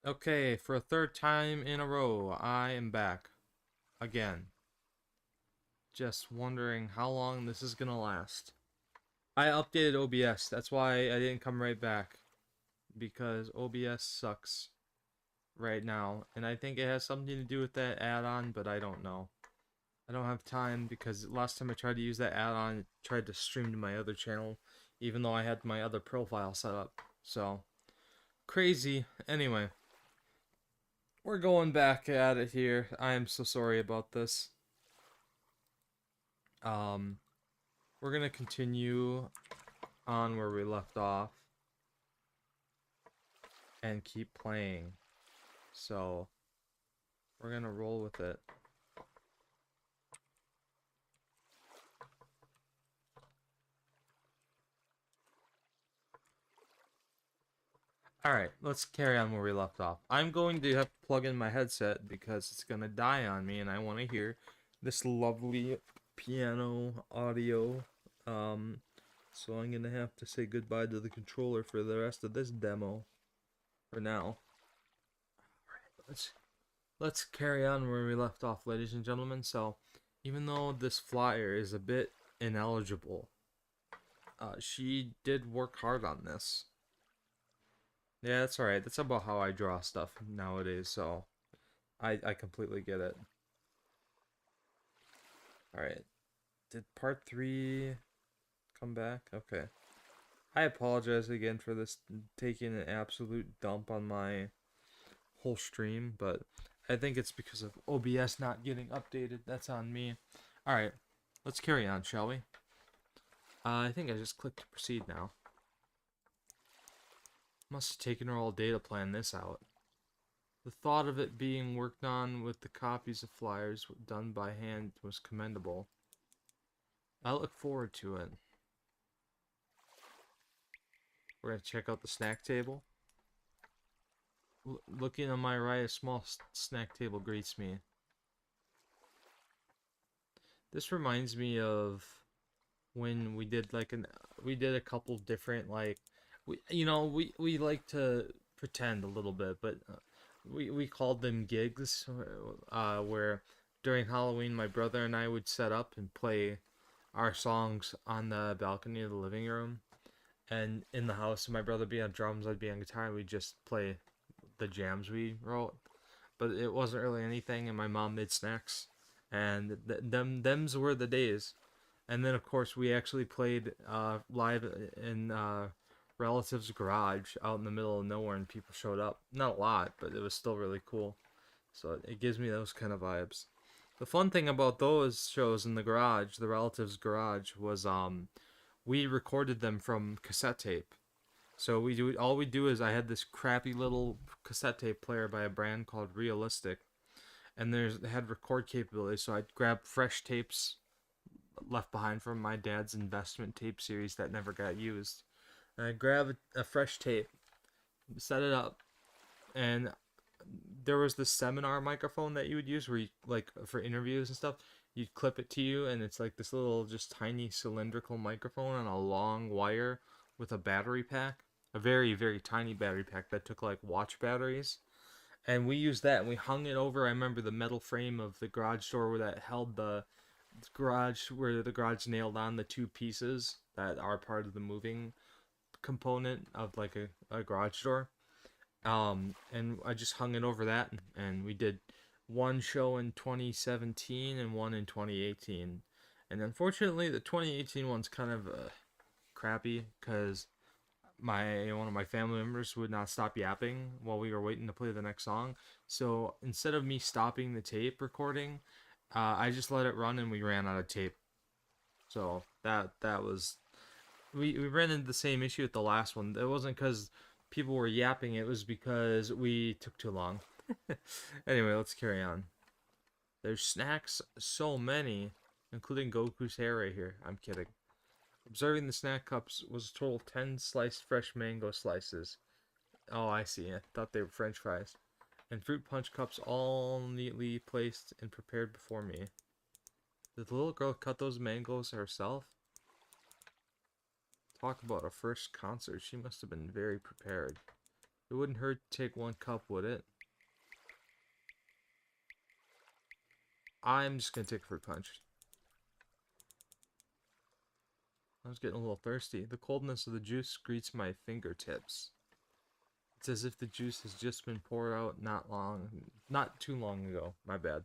Okay, for a third time in a row, I am back. Again. Just wondering how long this is gonna last. I updated OBS, that's why I didn't come right back. Because OBS sucks right now. And I think it has something to do with that add-on, but I don't know. I don't have time because last time I tried to use that add-on, it tried to stream to my other channel, even though I had my other profile set up. So, crazy. Anyway. We're going back at it here. I am so sorry about this. Um, we're gonna continue on where we left off and keep playing. So, we're gonna roll with it. Alright, let's carry on where we left off. I'm going to have to plug in my headset because it's gonna die on me and I want to hear this lovely piano audio. So I'm gonna have to say goodbye to the controller for the rest of this demo for now. Alright, let's carry on where we left off, ladies and gentlemen. So, even though this flyer is a bit ineligible, she did work hard on this. Yeah, that's alright. That's about how I draw stuff nowadays, so I completely get it. Alright. Did part 3 come back? Okay. I apologize again for this taking an absolute dump on my whole stream, but I think it's because of OBS not getting updated. That's on me. Alright, let's carry on, shall we? I think I just clicked to proceed now. Must have taken her all day to plan this out. The thought of it being worked on with the copies of flyers done by hand was commendable. I look forward to it. We're going to check out the snack table. Looking on my right, a small snack table greets me. This reminds me of when we did we did a couple different we like to pretend a little bit, but we called them gigs, where during Halloween my brother and I would set up and play our songs on the balcony of the living room, and in the house my brother be on drums, I'd be on guitar, and we'd just play the jams we wrote. But it wasn't really anything, and my mom made snacks, and them's were the days. And then of course we actually played live in relatives' garage out in the middle of nowhere, and people showed up. Not a lot, but it was still really cool. So it gives me those kind of vibes. The fun thing about those shows in the garage, the relatives' garage, was we recorded them from cassette tape. So all we do is I had this crappy little cassette tape player by a brand called Realistic, and they had record capability. So I'd grab fresh tapes left behind from my dad's investment tape series that never got used. And I'd grab a fresh tape, set it up, and there was this seminar microphone that you would use where you, like, for interviews and stuff, you'd clip it to you, and it's like this little just tiny cylindrical microphone on a long wire with a battery pack, a very very tiny battery pack that took like watch batteries. And we used that and we hung it over, I remember, the metal frame of the garage door where that held the garage, where the garage nailed on the two pieces that are part of the moving component of like a garage door. And I just hung it over that, and we did one show in 2017 and one in 2018. And unfortunately, the 2018 one's kind of crappy because my one of my family members would not stop yapping while we were waiting to play the next song. So instead of me stopping the tape recording, I just let it run and we ran out of tape. So that was, we ran into the same issue with the last one. It wasn't because people were yapping, it was because we took too long. Anyway, let's carry on. There's snacks, so many, including Goku's hair right here. I'm kidding. Observing the snack cups was a total 10 sliced fresh mango slices. Oh, I see. I thought they were french fries. And fruit punch cups all neatly placed and prepared before me. Did the little girl cut those mangoes herself? Talk about a first concert. She must have been very prepared. It wouldn't hurt to take one cup, would it? I'm just gonna take a fruit punch. I was getting a little thirsty. The coldness of the juice greets my fingertips. It's as if the juice has just been poured out not too long ago. My bad.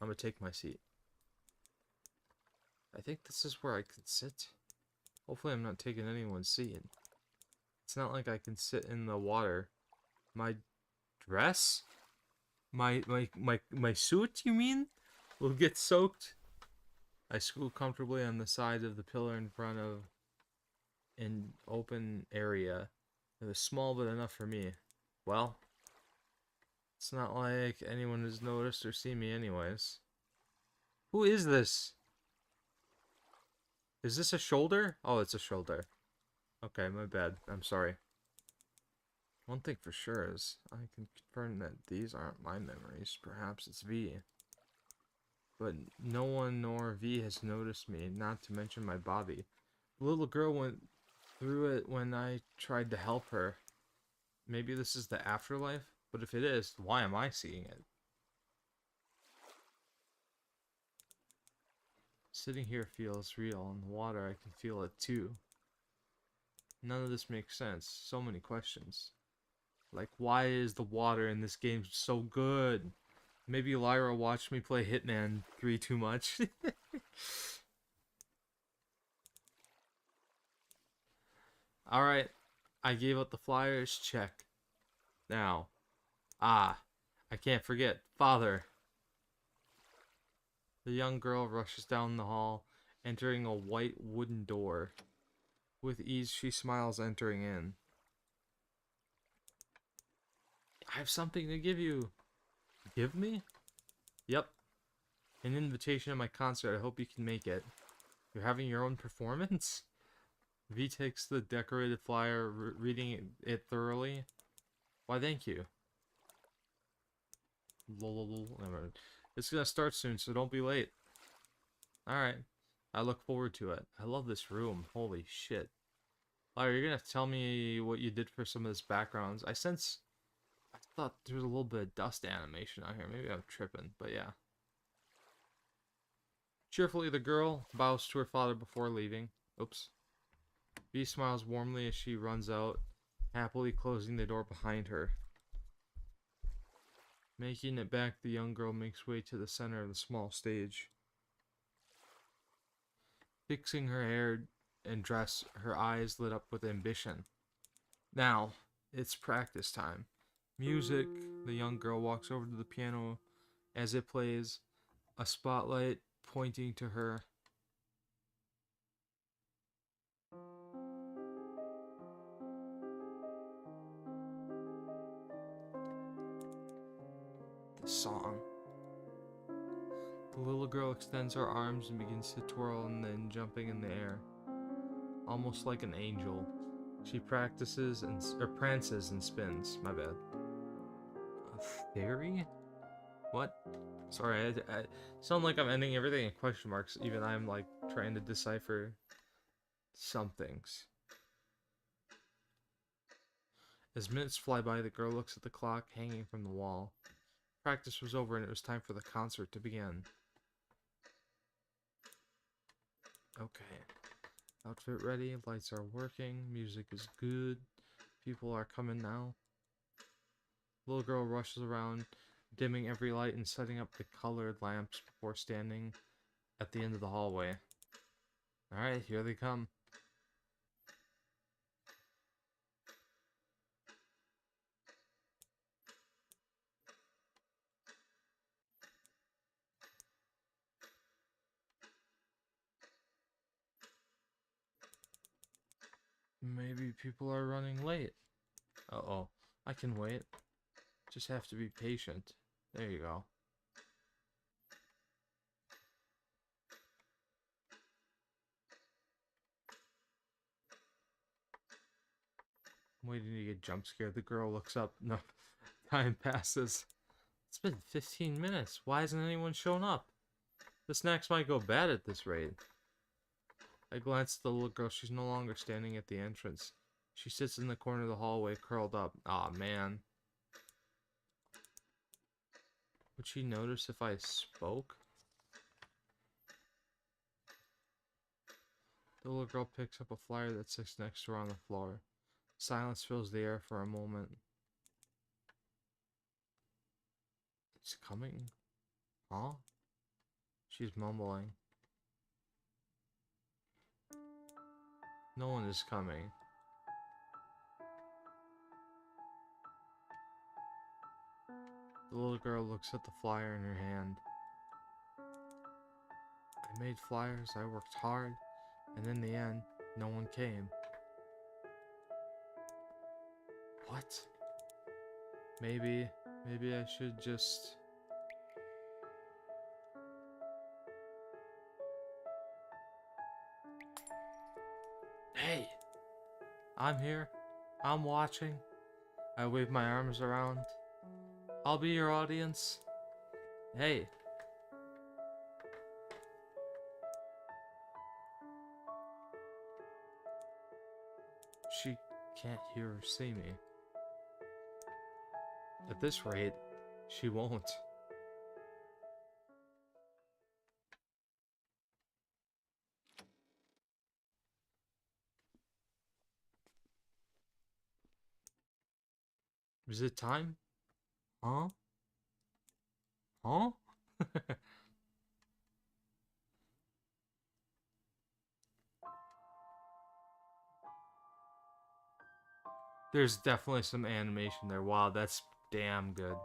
I'm gonna take my seat. I think this is where I can sit. Hopefully I'm not taking anyone's seat. It's not like I can sit in the water. My dress? My suit, you mean? Will get soaked? I scoot comfortably on the side of the pillar in front of an open area. It was small but enough for me. Well, it's not like anyone has noticed or seen me anyways. Who is this? Is this a shoulder? Oh, it's a shoulder. Okay, my bad. I'm sorry. One thing for sure is I can confirm that these aren't my memories. Perhaps it's V. But no one nor V has noticed me, not to mention my body. The little girl went through it when I tried to help her. Maybe this is the afterlife? But if it is, why am I seeing it? Sitting here feels real. In the water, I can feel it too. None of this makes sense. So many questions. Like, why is the water in this game so good? Maybe Lyra watched me play Hitman 3 too much. Alright, I gave out the flyers, check. Now, I can't forget, Father. The young girl rushes down the hall, entering a white wooden door. With ease, she smiles, entering in. I have something to give you. Give me? Yep. An invitation to my concert. I hope you can make it. You're having your own performance? V takes the decorated flyer, reading it thoroughly. Why, thank you. Lol. It's gonna start soon, so don't be late. Alright. I look forward to it. I love this room. Holy shit. Lyra, you're gonna have to tell me what you did for some of this backgrounds. I thought there was a little bit of dust animation out here. Maybe I'm tripping, but yeah. Cheerfully, the girl bows to her father before leaving. Oops. V smiles warmly as she runs out, happily closing the door behind her. Making it back, the young girl makes way to the center of the small stage. Fixing her hair and dress, her eyes lit up with ambition. Now, it's practice time. Music. The young girl walks over to the piano as it plays, a spotlight pointing to her. The song. The little girl extends her arms and begins to twirl and then jumping in the air. Almost like an angel. She prances and spins. My bad. A fairy? What? Sorry, I sound like I'm ending everything in question marks. Even I'm like trying to decipher some things. As minutes fly by, the girl looks at the clock hanging from the wall. Practice was over and it was time for the concert to begin. Okay. Outfit ready, lights are working, music is good, people are coming now. Little girl rushes around, dimming every light and setting up the colored lamps before standing at the end of the hallway. Alright, here they come. Maybe people are running late. Uh-oh. I can wait. Just have to be patient. There you go. I'm waiting to get jump scared. The girl looks up. No. Time passes. It's been 15 minutes. Why hasn't anyone shown up? The snacks might go bad at this rate. I glanced at the little girl. She's no longer standing at the entrance. She sits in the corner of the hallway, curled up. Aw, man. Would she notice if I spoke? The little girl picks up a flyer that sits next to her on the floor. Silence fills the air for a moment. It's coming? Huh? She's mumbling. No one is coming. The little girl looks at the flyer in her hand. I made flyers, I worked hard, and in the end, no one came. What? Maybe I should just... Hey! I'm here. I'm watching. I wave my arms around. I'll be your audience. Hey. She can't hear or see me. At this rate, she won't. Is it time? Huh? Huh? There's definitely some animation there. Wow, that's damn good.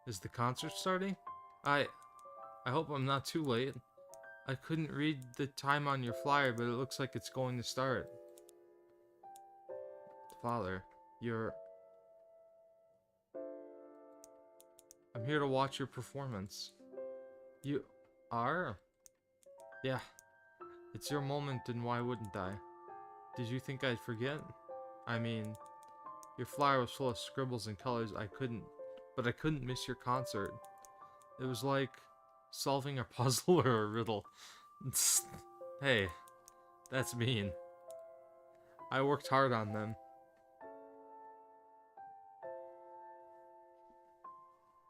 Is the concert starting? I hope I'm not too late. I couldn't read the time on your flyer, but it looks like it's going to start. Father, I'm here to watch your performance. You are? Yeah. It's your moment, and why wouldn't I? Did you think I'd forget? I mean, your flyer was full of scribbles and colors. I couldn't miss your concert. It was like solving a puzzle or a riddle. Hey, that's mean. I worked hard on them.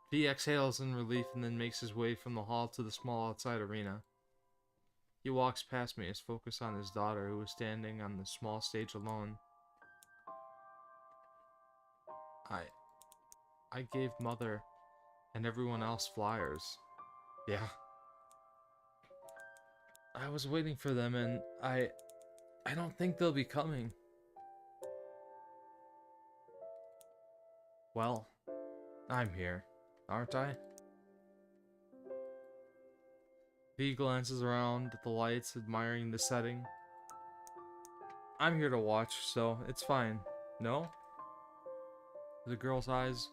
V exhales in relief and then makes his way from the hall to the small outside arena. He walks past me, his focus on his daughter, who is standing on the small stage alone. I gave Mother and everyone else flyers. Yeah. I was waiting for them, and I don't think they'll be coming. Well, I'm here, aren't I? V glances around at the lights, admiring the setting. I'm here to watch, so it's fine. No? The girl's eyes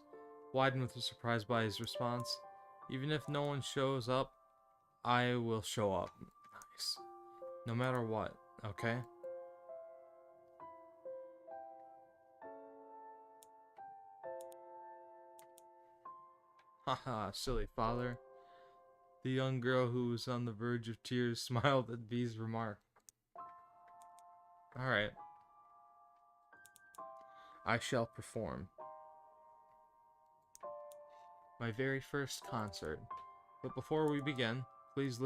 widen with surprise by his response. Even if no one shows up, I will show up. Nice. No matter what, okay? Haha, silly father. The young girl, who was on the verge of tears, smiled at V's remark. Alright. I shall perform. My very first concert. But before we begin, please listen.